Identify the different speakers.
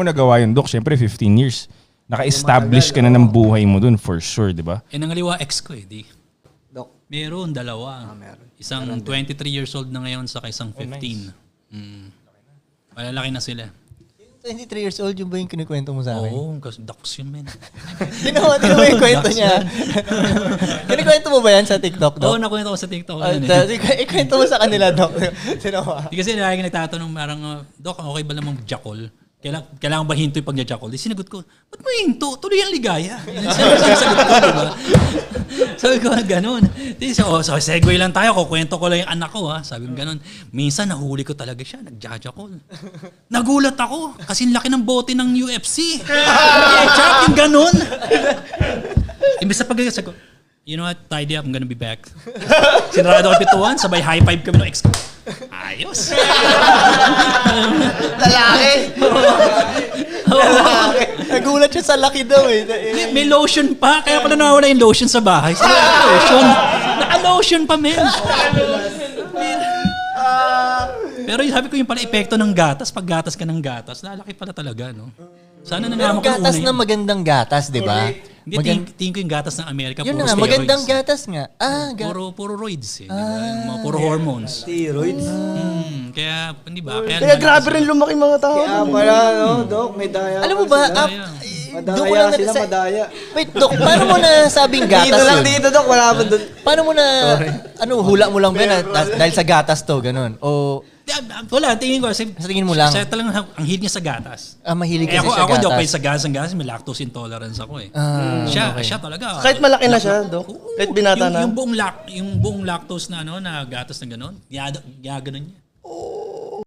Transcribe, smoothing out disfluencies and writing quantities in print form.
Speaker 1: mo nagawa yun, Doc? Siyempre, 15 years. Naka-establish ka na ng buhay mo dun, for sure, di ba?
Speaker 2: Nangaliwa ex ko di.
Speaker 3: Doc.
Speaker 2: Meron, dalawa.
Speaker 3: Meron.
Speaker 2: Isang 23 years old na ngayon sa isang 15.
Speaker 1: Nice.
Speaker 2: Malalaki na sila.
Speaker 3: 23 years old yung ba yung kinikwento mo sa akin?
Speaker 2: Oo, kasi dakus yun, men.
Speaker 3: Tinawa yung kwento niya. Kinikwento mo ba yan sa TikTok, Doc?
Speaker 2: Oo, nakwento ko sa TikTok.
Speaker 3: Ikwento mo sa kanila, Doc. Tinawa.
Speaker 2: Kasi lagi nagtatanong, parang, Doc, okay ba namang jackal? Kailangan ba hinto yung pag-jackal? Di sinagot ko, ba't mo hinto? Tuloy ang ligaya. Sinagot ko, diba? Sabi ko, ganun. So, segue lang tayo. Kukwento ko lang yung anak ko. Sabi ko, ganun. Minsan, nahuli ko talaga siya. Nag-jackal. Nagulat ako. Kasi laki ng bote ng UFC. Chap, yung ganun. Imbis sa pag-jackal ko, you know what? Tidy up. I'm gonna be back. Sinarado ko pituan. Sabay high five kami ng ex ko. Ayos.
Speaker 3: Lalaki. Nagulat siya sa laki daw eh.
Speaker 2: May lotion pa. Kaya pala nawawala yung lotion sa bahay. Lotion. Naka-lotion pa, men. Pero sabi ko yung pala epekto ng gatas. Pag gatas ka ng gatas, lalaki pala talaga, no? Sana nalaman ko
Speaker 3: gatas na magandang gatas, di ba?
Speaker 2: Hindi, tingin ko yung gatas ng Amerika.
Speaker 3: Yun
Speaker 2: puro
Speaker 3: na nga,
Speaker 2: steroids.
Speaker 3: magandang gatas nga.
Speaker 2: Puro roids eh. Di ba? Yung mga puro hormones.
Speaker 4: Steroids.
Speaker 2: Kaya, hindi ba?
Speaker 4: Kaya grabe rin lumaki mga tao.
Speaker 5: Kaya pala, no, Doc, may daya.
Speaker 3: Alam mo ba,
Speaker 4: Madaya sila, madaya.
Speaker 3: Wait, Doc, paano mo na sabing gatas
Speaker 5: Dito lang,
Speaker 3: yun?
Speaker 5: dito, Doc, wala pa doon.
Speaker 3: Paano mo na, hula mo lang ba na dahil sa gatas to, ganun? O,
Speaker 2: wala, tingin ko. Sa
Speaker 3: tingin mo lang?
Speaker 2: Siya talagang ang hilig niya sa gatas.
Speaker 3: Mahilig kasi
Speaker 2: Ako
Speaker 3: sa
Speaker 2: hindi ako
Speaker 3: gatas.
Speaker 2: pwede sa gatas. May lactose intolerance ako eh. Siya talaga.
Speaker 4: Kahit malaki na siya, Doc. Kahit binata na.
Speaker 2: Yung buong lactose na na gatas na gano'n, gano'n niya.